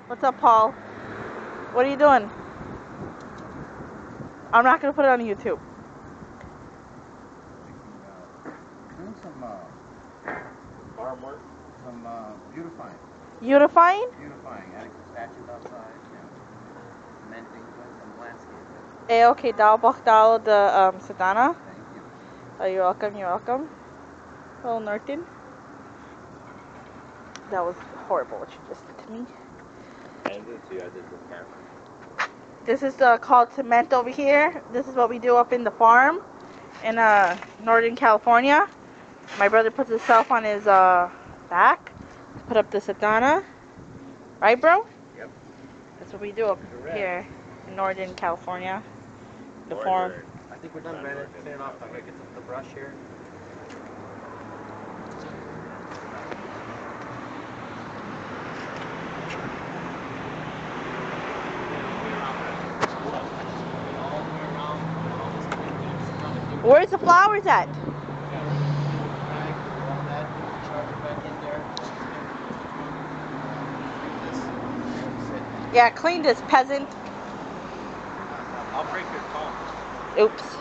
What's up, Paul? What are you doing? I'm not gonna put it on YouTube. Doing some farm work, some beautifying. Beautifying? Beautifying, adding some statues outside, cementing, doing some landscaping. Okay, daarbachtal de Sedana. Thank you. Oh, you're welcome, you're welcome. Hello, Norton. That was horrible what you just did to me. I did too, I did with camera. This is called cement over here. This is what we do up in the farm in Northern California. My brother puts himself on his back to put up the Sedana. Right, bro? Yep. That's what we do up here in Northern California. The farm. I think we're done, Brandon. Clean it off. I'm going to get the brush here. Where's the flowers at? Yeah, clean this, peasant. I'll break your phone. Oops.